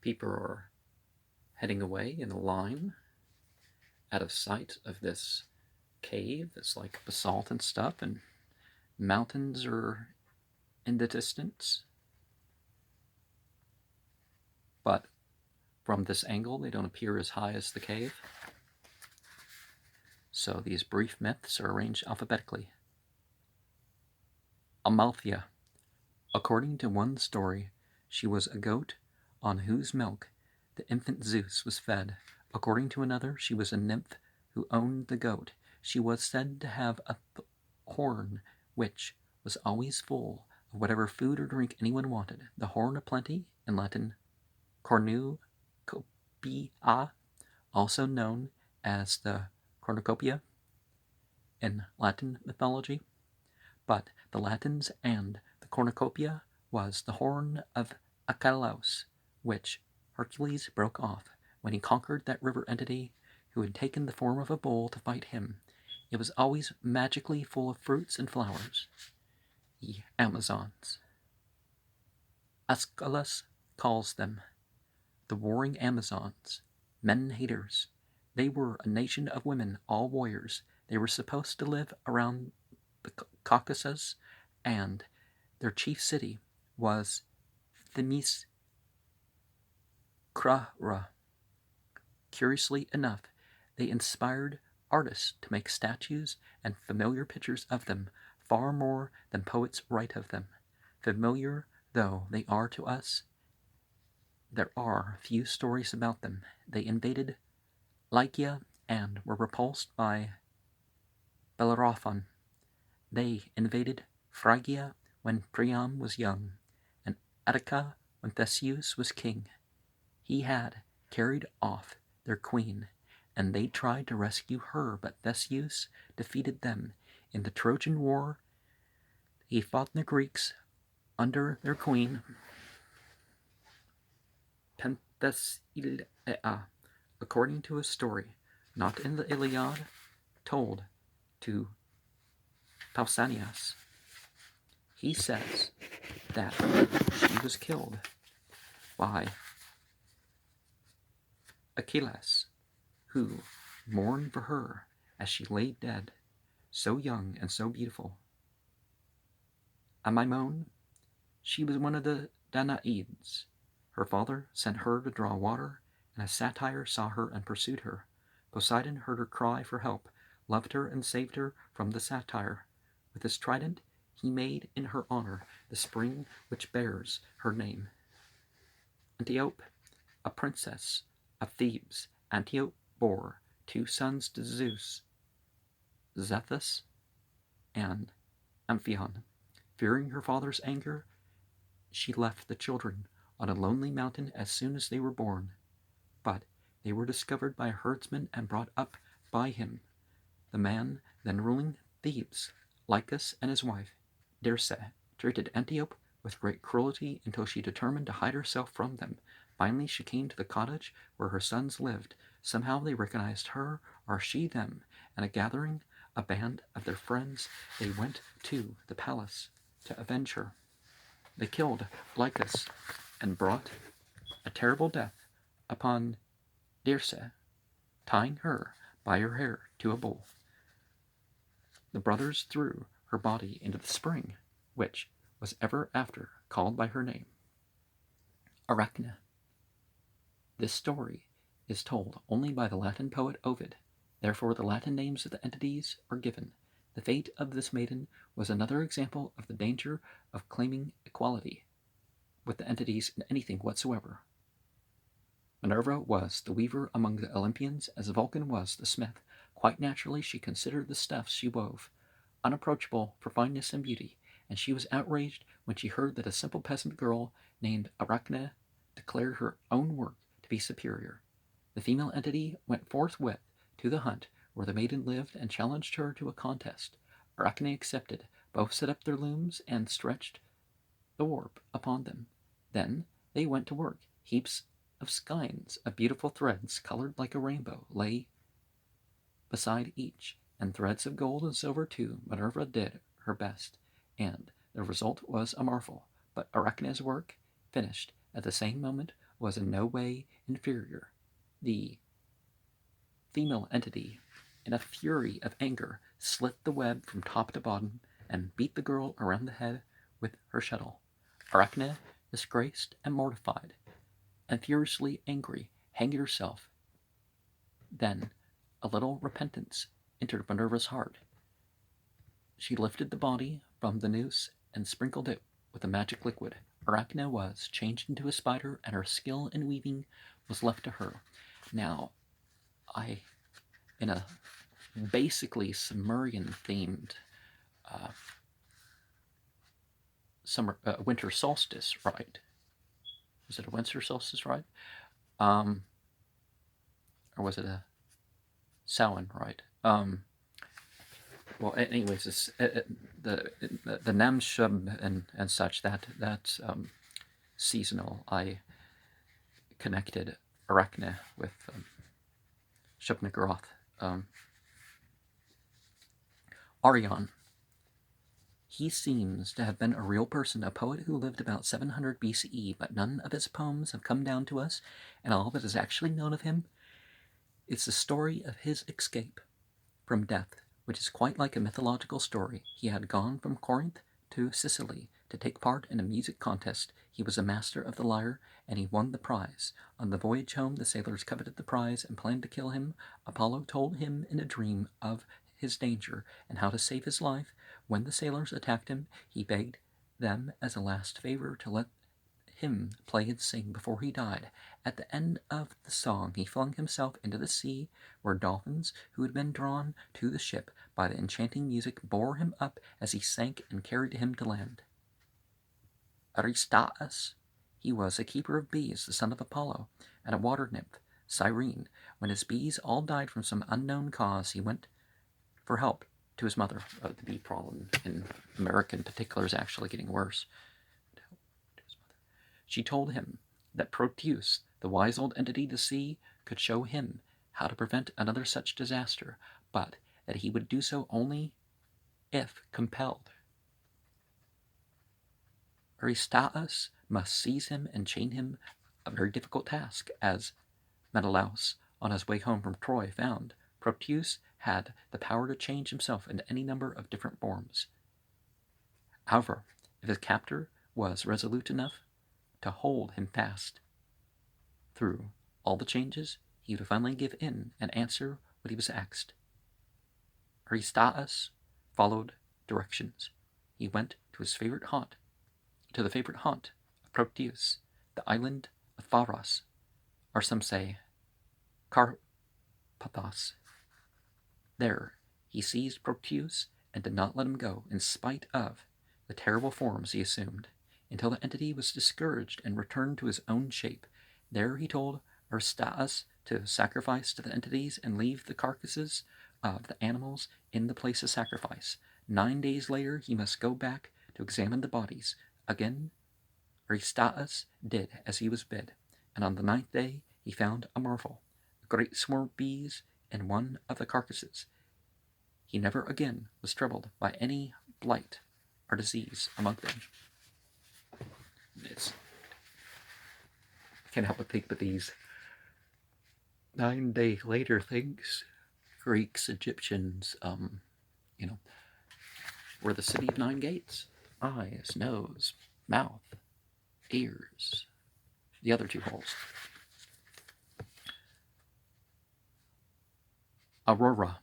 People are heading away in a line out of sight of this cave that's like basalt and stuff, and mountains are in the distance. But from this angle, they don't appear as high as the cave. So these brief myths are arranged alphabetically. Amalthea. According to one story, she was a goat on whose milk the infant Zeus was fed. According to another, she was a nymph who owned the goat. She was said to have a horn which was always full of whatever food or drink anyone wanted. The horn of plenty, in Latin cornucopia, also known as the cornucopia in Latin mythology. But the Latins and the cornucopia was the horn of Achelous, which Hercules broke off when he conquered that river entity who had taken the form of a bull to fight him. It was always magically full of fruits and flowers. The Amazons. Aeschylus calls them the warring Amazons, men-haters. They were a nation of women, all warriors. They were supposed to live around the Caucasus, and their chief city was Themyscira. Curiously enough, they inspired artists to make statues and familiar pictures of them far more than poets write of them. Familiar though they are to us, there are few stories about them. They invaded Lycia and were repulsed by Bellerophon. They invaded Phrygia when Priam was young, and Attica when Theseus was king. He had carried off their queen, and they tried to rescue her, but Theseus defeated them. In the Trojan War, he fought the Greeks under their queen, Penthesilea, according to a story, not in the Iliad, told to Pausanias. He says that she was killed by Achilles, who mourned for her as she lay dead, so young and so beautiful. Amymone, she was one of the Danaids. Her father sent her to draw water, and a satyr saw her and pursued her. Poseidon heard her cry for help, loved her, and saved her from the satyr. With his trident he made in her honor the spring which bears her name. Antiope, a princess of Thebes, Antiope bore 2 sons to Zeus, Zethus and Amphion. Fearing her father's anger, she left the children on a lonely mountain as soon as they were born. But they were discovered by a herdsman and brought up by him. The man then ruling Thebes, Lycus, and his wife, Dirce, treated Antiope with great cruelty until she determined to hide herself from them. Finally, she came to the cottage where her sons lived. Somehow they recognized her, or she them, and a band of their friends, they went to the palace to avenge her. They killed Lycus and brought a terrible death upon Dirce, tying her by her hair to a bull. The brothers threw her body into the spring, which was ever after called by her name, Arachne. This story is told only by the Latin poet Ovid, therefore the Latin names of the entities are given. The fate of this maiden was another example of the danger of claiming equality with the entities in anything whatsoever. Minerva was the weaver among the Olympians, as Vulcan was the smith. Quite naturally, she considered the stuffs she wove unapproachable for fineness and beauty, and she was outraged when she heard that a simple peasant girl named Arachne declared her own work to be superior. The female entity went forthwith to the hunt where the maiden lived and challenged her to a contest. Arachne accepted. Both set up their looms and stretched the warp upon them. Then they went to work. Heaps of skeins of beautiful threads colored like a rainbow lay beside each, and threads of gold and silver too. Minerva did her best, and the result was a marvel. But Arachne's work finished at the same moment was in no way inferior. The female entity, in a fury of anger, slit the web from top to bottom and beat the girl around the head with her shuttle. Arachne, disgraced and mortified, and furiously angry, hanged herself. Then a little repentance entered Minerva's heart. She lifted the body from the noose and sprinkled it with a magic liquid. Arachne was changed into a spider, and her skill in weaving was left to her. Now, in a basically Sumerian-themed winter solstice rite. Was it a winter solstice rite? Or was it a Samhain rite? Well, anyways, it's, the Namshub and such, that's seasonal. I connected Arachne with Shub-Niggurath. Arion. He seems to have been a real person, a poet who lived about 700 BCE, but none of his poems have come down to us, and all that is actually known of him is the story of his escape from death, which is quite like a mythological story. He had gone from Corinth to Sicily to take part in a music contest. He was a master of the lyre, and he won the prize. On the voyage home, the sailors coveted the prize and planned to kill him. Apollo told him in a dream of his danger and how to save his life. When the sailors attacked him, he begged them as a last favor to let him play and sing before he died. At the end of the song, he flung himself into the sea, where dolphins, who had been drawn to the ship by the enchanting music, bore him up as he sank and carried him to land. Aristaeus, he was a keeper of bees, the son of Apollo, and a water nymph, Cyrene. When his bees all died from some unknown cause, he went for help to his mother. The bee problem in America in particular is actually getting worse. She told him that Proteus, the wise old entity the sea, could show him how to prevent another such disaster, but that he would do so only if compelled. Aristaeus must seize him and chain him, a very difficult task, as Menelaus, on his way home from Troy, found. Proteus had the power to change himself into any number of different forms. However, if his captor was resolute enough to hold him fast through all the changes, he would finally give in and answer what he was asked. Aristaeus followed directions. He went to the favorite haunt of Proteus, the island of Pharos, or some say Carpathos. There, he seized Proteus and did not let him go, in spite of the terrible forms he assumed, until the entity was discouraged and returned to his own shape. There he told Aristaeus to sacrifice to the entities and leave the carcasses of the animals in the place of sacrifice. 9 days later, he must go back to examine the bodies. Again, Aristaeus did as he was bid, and on the 9th day he found a marvel, a great swarm of bees in one of the carcasses. He never again was troubled by any blight or disease among them. I can't help but think that these 9 days later things, Greeks, Egyptians, were the city of 9 gates: eyes, nose, mouth, ears, the other 2 holes. Aurora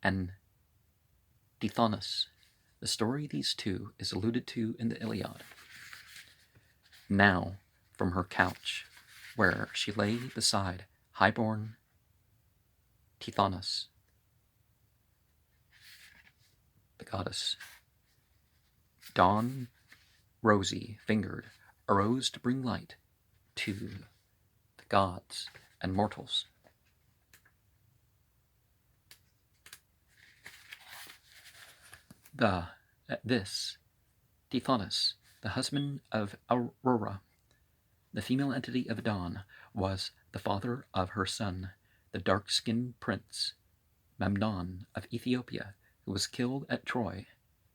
and Tithonus. The story of these 2 is alluded to in the Iliad. Now, from her couch, where she lay beside highborn Tithonus, the goddess, dawn, rosy-fingered, arose to bring light to the gods and mortals. This Tithonus, the husband of Aurora, the female entity of dawn, was the father of her son, the dark-skinned prince Memnon of Ethiopia, who was killed at Troy,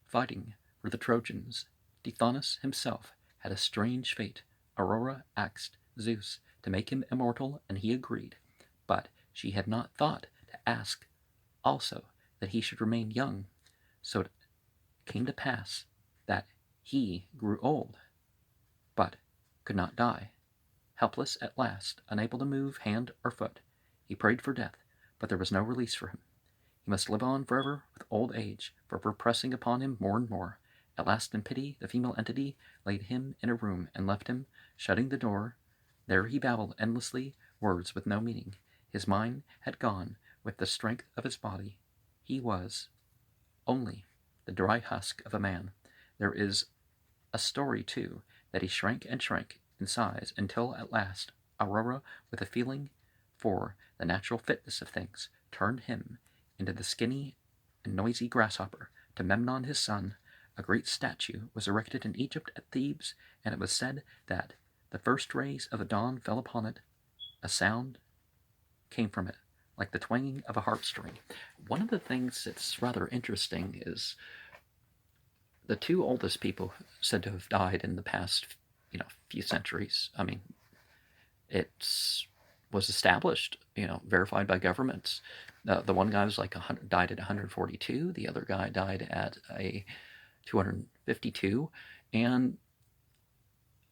fighting for the Trojans. Tithonus himself had a strange fate. Aurora asked Zeus to make him immortal, and he agreed. But she had not thought to ask also that he should remain young. So it came to pass that he grew old, but could not die. Helpless at last, unable to move hand or foot, he prayed for death, but there was no release for him. He must live on forever with old age, forever pressing upon him more and more. At last, in pity, the female entity laid him in a room and left him, shutting the door. There he babbled endlessly, words with no meaning. His mind had gone with the strength of his body. He was only the dry husk of a man. There is a story, too, that he shrank and shrank in size until at last Aurora, with a feeling for the natural fitness of things, turned him into the skinny and noisy grasshopper. To Memnon his son, a great statue was erected in Egypt at Thebes, and it was said that the first rays of the dawn fell upon it. A sound came from it, like the twanging of a harp string. One of the things that's rather interesting is the two oldest people said to have died in the past, few centuries. I mean, it was established, verified by governments. The one guy was died at 142. The other guy died at a 252. And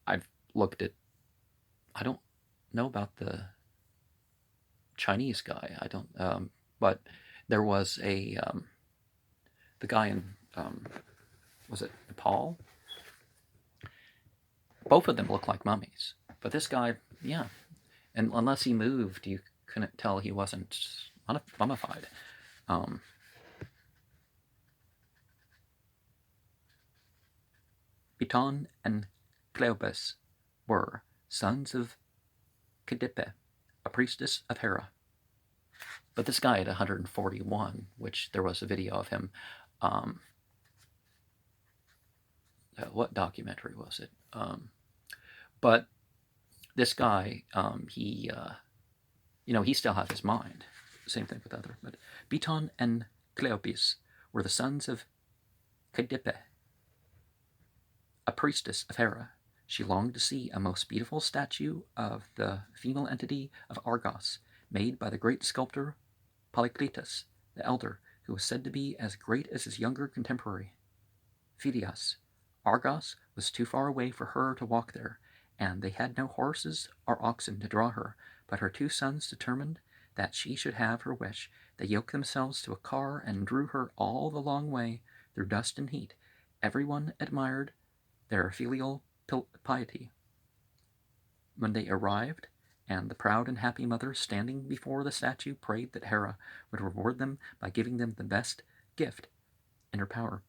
I've looked at, I don't know about the Chinese guy. I don't, but there was the guy in, was it Nepal? Both of them look like mummies. But this guy, yeah. And unless he moved, you couldn't tell he wasn't mummified. Biton and Cleobus were sons of Cadipe, a priestess of Hera. But this guy at 141, which there was a video of him, what documentary was it? But this guy, he still had his mind. Same thing with other. But Biton and Cleobis were the sons of Cadipe, a priestess of Hera. She longed to see a most beautiful statue of the female entity of Argos, made by the great sculptor Polykletus the elder, who was said to be as great as his younger contemporary, Phidias. Argos was too far away for her to walk there, and they had no horses or oxen to draw her, but her two sons determined that she should have her wish. They yoked themselves to a car and drew her all the long way through dust and heat. Everyone admired their filial piety. When they arrived, and the proud and happy mother, standing before the statue, prayed that Hera would reward them by giving them the best gift in her power.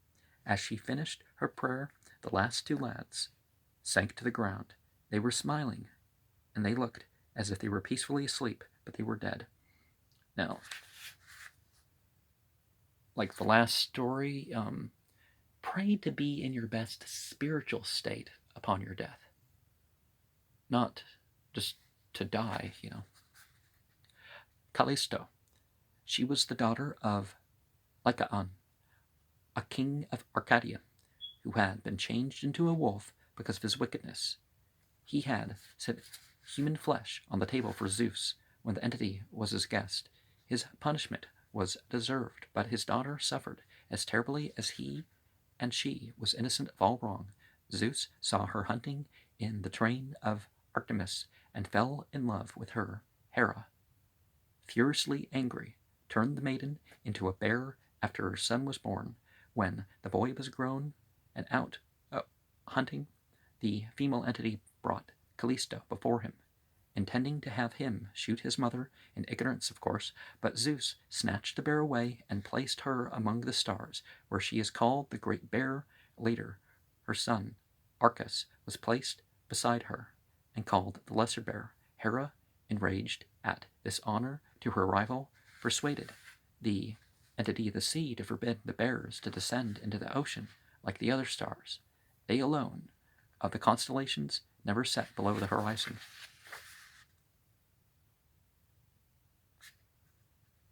As she finished her prayer, the last two lads sank to the ground. They were smiling, and they looked as if they were peacefully asleep, but they were dead. Now, like the last story, pray to be in your best spiritual state upon your death. Not just to die, Callisto. She was the daughter of Lycaon, a king of Arcadia, who had been changed into a wolf because of his wickedness. He had set human flesh on the table for Zeus when the entity was his guest. His punishment was deserved, but his daughter suffered as terribly as he, and she was innocent of all wrong. Zeus saw her hunting in the train of Artemis and fell in love with her. Hera, furiously angry, turned the maiden into a bear after her son was born. When the boy was grown and out hunting, the female entity brought Callisto before him, intending to have him shoot his mother, in ignorance, of course, but Zeus snatched the bear away and placed her among the stars, where she is called the Great Bear. Later, her son, Arcas, was placed beside her and called the Lesser Bear. Hera, enraged at this honor to her rival, persuaded the entity of the sea to forbid the bears to descend into the ocean like the other stars. They alone, of the constellations, never set below the horizon.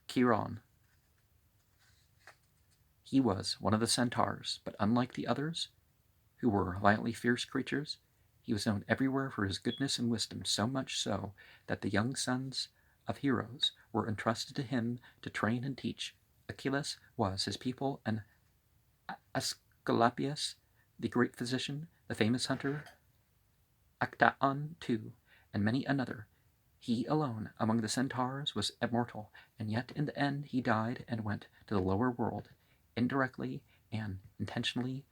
Chiron. He was one of the centaurs, but unlike the others, who were violently fierce creatures, He was known everywhere for his goodness and wisdom, so much so that the young sons of heroes were entrusted to him to train and teach. Achilles was his pupil, and Asclepius, the great physician, the famous hunter, Actaeon too, and many another. He alone among the centaurs was immortal, and yet in the end he died and went to the lower world. Indirectly and intentionally,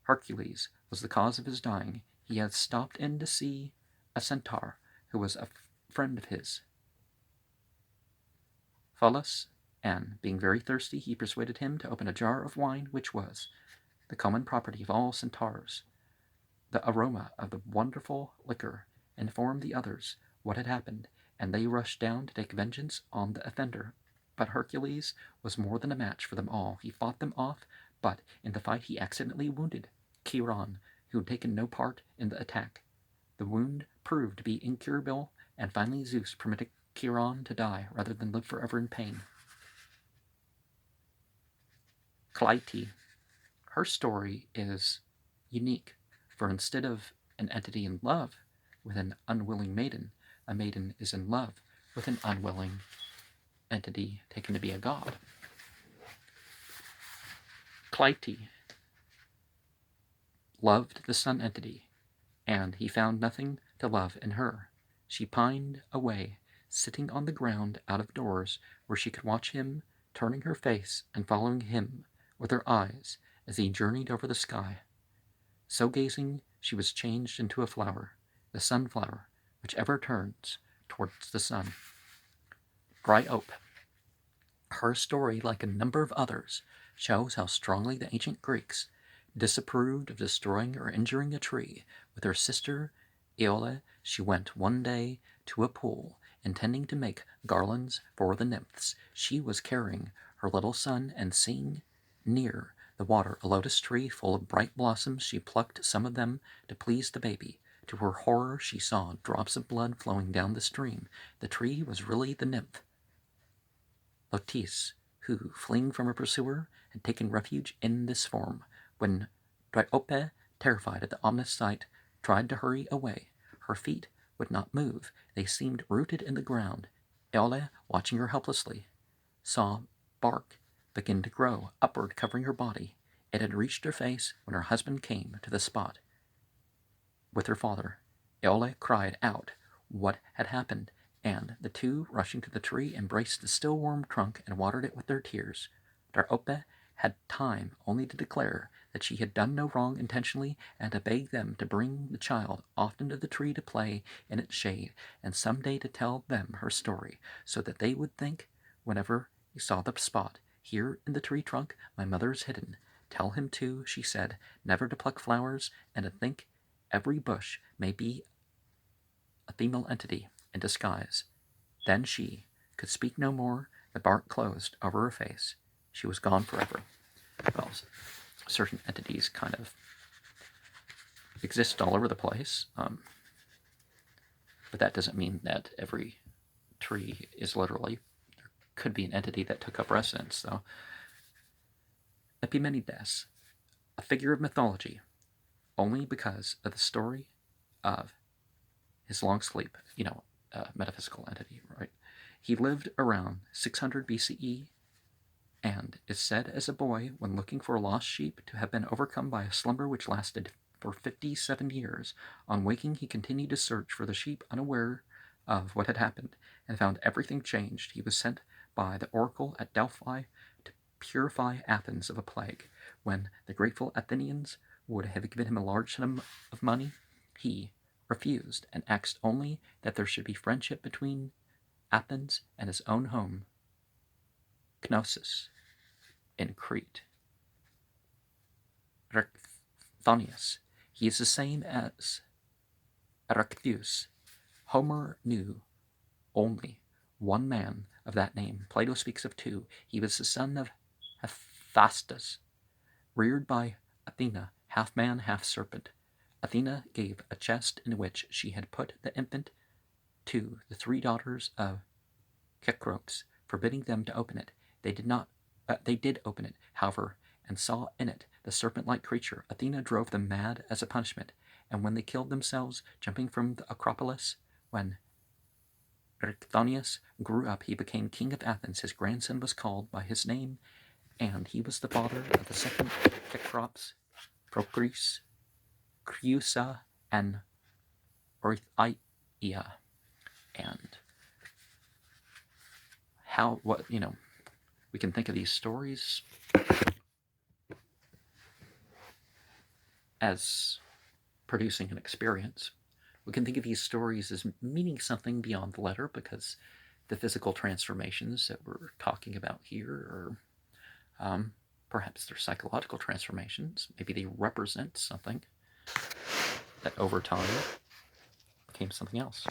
Hercules was the cause of his dying. He had stopped in to see a centaur who was a friend of his, Pholus, and being very thirsty, he persuaded him to open a jar of wine, which was the common property of all centaurs. The aroma of the wonderful liquor informed the others what had happened, and they rushed down to take vengeance on the offender. But Hercules was more than a match for them all. He fought them off, but in the fight he accidentally wounded Chiron, who had taken no part in the attack. The wound proved to be incurable, and finally Zeus permitted Chiron to die rather than live forever in pain. Clytie. Her story is unique, for instead of an entity in love with an unwilling maiden, a maiden is in love with an unwilling entity taken to be a god. Clytie loved the sun entity, and he found nothing to love in her. She pined away, sitting on the ground out of doors, where she could watch him, turning her face and following him with her eyes as he journeyed over the sky. So gazing, she was changed into a flower, the sunflower, which ever turns towards the sun. Dryope. Her story, like a number of others, shows how strongly the ancient Greeks disapproved of destroying or injuring a tree. With her sister Iole, she went one day to a pool, intending to make garlands for the nymphs. She was carrying her little son, and seeing near the water a lotus tree full of bright blossoms, she plucked some of them to please the baby. To her horror, she saw drops of blood flowing down the stream. The tree was really the nymph Lotis, who, fleeing from her pursuer, had taken refuge in this form. When Dryope, terrified at the ominous sight, tried to hurry away, her feet would not move. They seemed rooted in the ground. Iole, watching her helplessly, saw bark begin to grow upward, covering her body. It had reached her face when her husband came to the spot with her father. Iole cried out what had happened, and the two, rushing to the tree, embraced the still warm trunk and watered it with their tears. Dryope had time only to declare that she had done no wrong intentionally, and to beg them to bring the child often to the tree to play in its shade, and some day to tell them her story, so that they would think, whenever he saw the spot, "Here in the tree trunk my mother is hidden." Tell him too, she said, never to pluck flowers, and to think every bush may be a female entity in disguise. Then she could speak no more. The bark closed over her face. She was gone forever. Well, certain entities kind of exist all over the place, but that doesn't mean that every tree is literally. There could be an entity that took up residence, though. Epimenides, a figure of mythology, only because of the story of his long sleep, metaphysical entity, right? He lived around 600 BCE and is said as a boy, when looking for a lost sheep, to have been overcome by a slumber which lasted for 57 years. On waking, he continued to search for the sheep, unaware of what had happened, and found everything changed. He was sent by the oracle at Delphi to purify Athens of a plague. When the grateful Athenians would have given him a large sum of money, he refused and asked only that there should be friendship between Athens and his own home, Knossos, in Crete. Erechthonius. He is the same as Erechtheus. Homer knew only one man of that name. Plato speaks of two. He was the son of Hephaestus, reared by Athena, half man, half serpent. Athena gave a chest in which she had put the infant to the three daughters of Cecrops, forbidding them to open it. They did open it, however, and saw in it the serpent-like creature. Athena drove them mad as a punishment, And when they killed themselves jumping from the Acropolis, when Erchthonius grew up, he became king of Athens. His grandson was called by his name, and he was the father of the second Cecrops, Procris, Creusa, and Orthaia. And we can think of these stories as producing an experience. We can think of these stories as meaning something beyond the letter, because the physical transformations that we're talking about here are perhaps they're psychological transformations. Maybe they represent something that over time became something else.